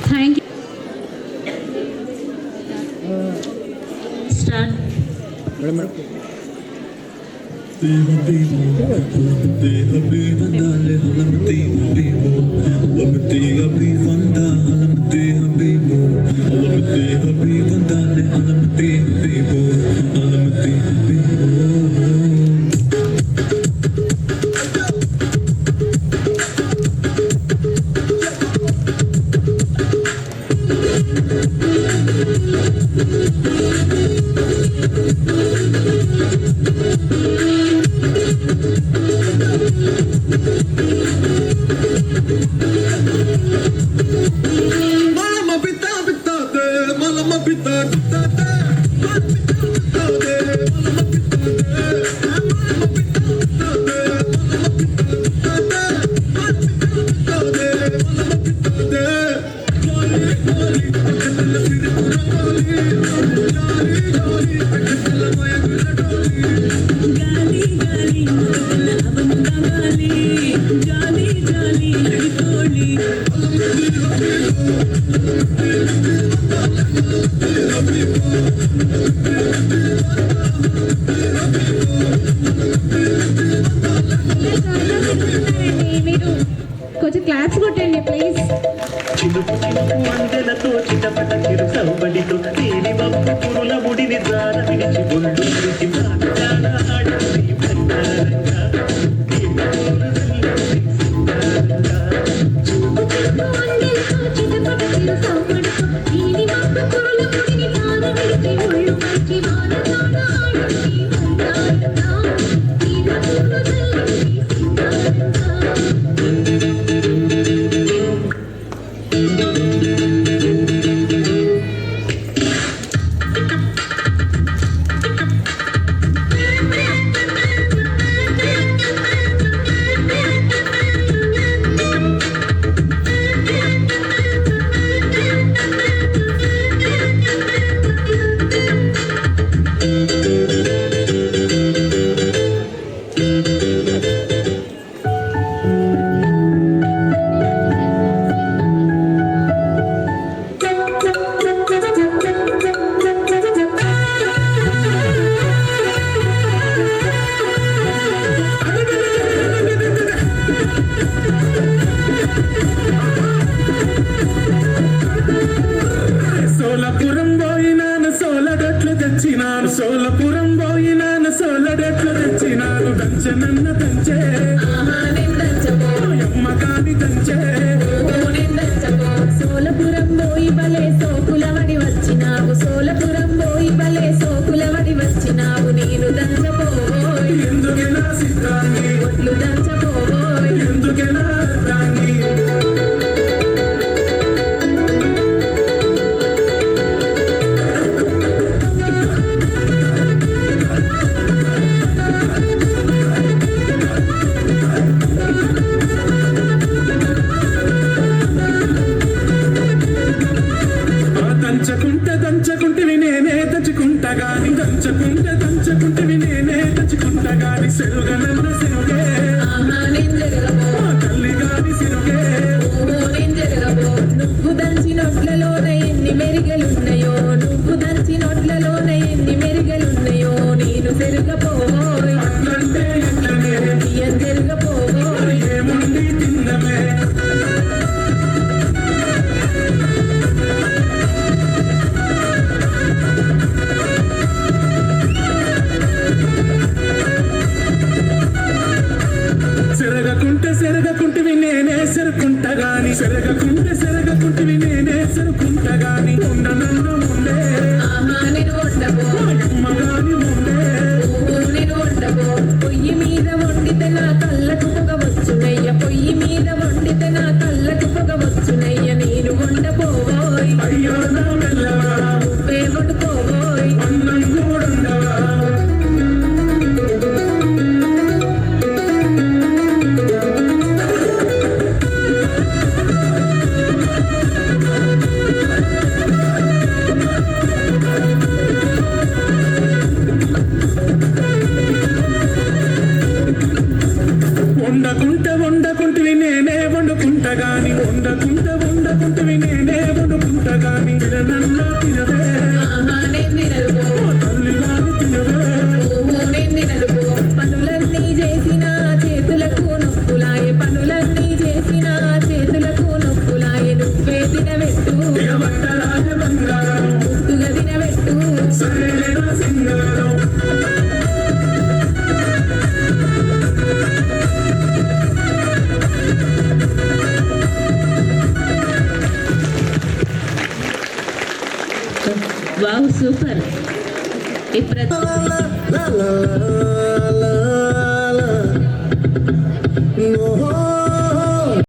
Thank you. Start. మీరు కొంచెం claps కొట్టండి ప్లీజ్. అందెలతో చిటపట చిరు సౌబడితో తేలి వంపు పురుల ముడిని జార విడిచి ఒళ్ళు విడిచి సోలపురం పోయినాను సోలడెట్లు తెచ్చినాను దంచనన్న దంచే అమ్మ కాని దంచే సోలపురం పోయి బలే సోకులవడి వచ్చినావు సోలపురం పోయి బలే సోకులవడి వచ్చినావు నేను దంచపోయి ఎందుకే నా సిద్ధాన్ని ఒట్లు దంచపోయి ఎందుకే నా అర్థాన్ని దంచకుంటివి నేనే దచ్చుకుంటా గాని దంచకుంటివి నేనే దచ్చుకుంటా గాని సెరుగనన్న సెరుగే తల్లి గాని సెరుగే నువ్వు దంచి నొట్లలోన ఎన్ని మెరుగలున్నాయో నువ్వు దంచి నొట్లలోన ఎన్ని మెరుగలున్నాయో నేను సెరుగపోయి అట్లంటే ఎట్లనే సెరుగపోయి ఏముంది తిన్నమే సెరగకుంటివి నేనే సెరుకుంటా గాని సెరగకుంటివి నేనే సెరుకుంటా గాని ఉండనన్న ముందే నేను ఉండబో అమ్మగాని ముందే నేను ఉండబో పొయ్యి మీద వండితే నా కళ్ళకు పొగ వచ్చునయ్య పొయ్యి మీద వండితే నా కళ్ళకు పొగ వచ్చునయ్య నేను వండపోవోయ్ అయ్యో నా వెళ్ళవా నువ్వే వండుకోవోయ్ అన్నం కూడుండవా వండకుంటివి నేనే వండుకుంటా గాని వండకుంటివి నేనే wow super. La la la la la. No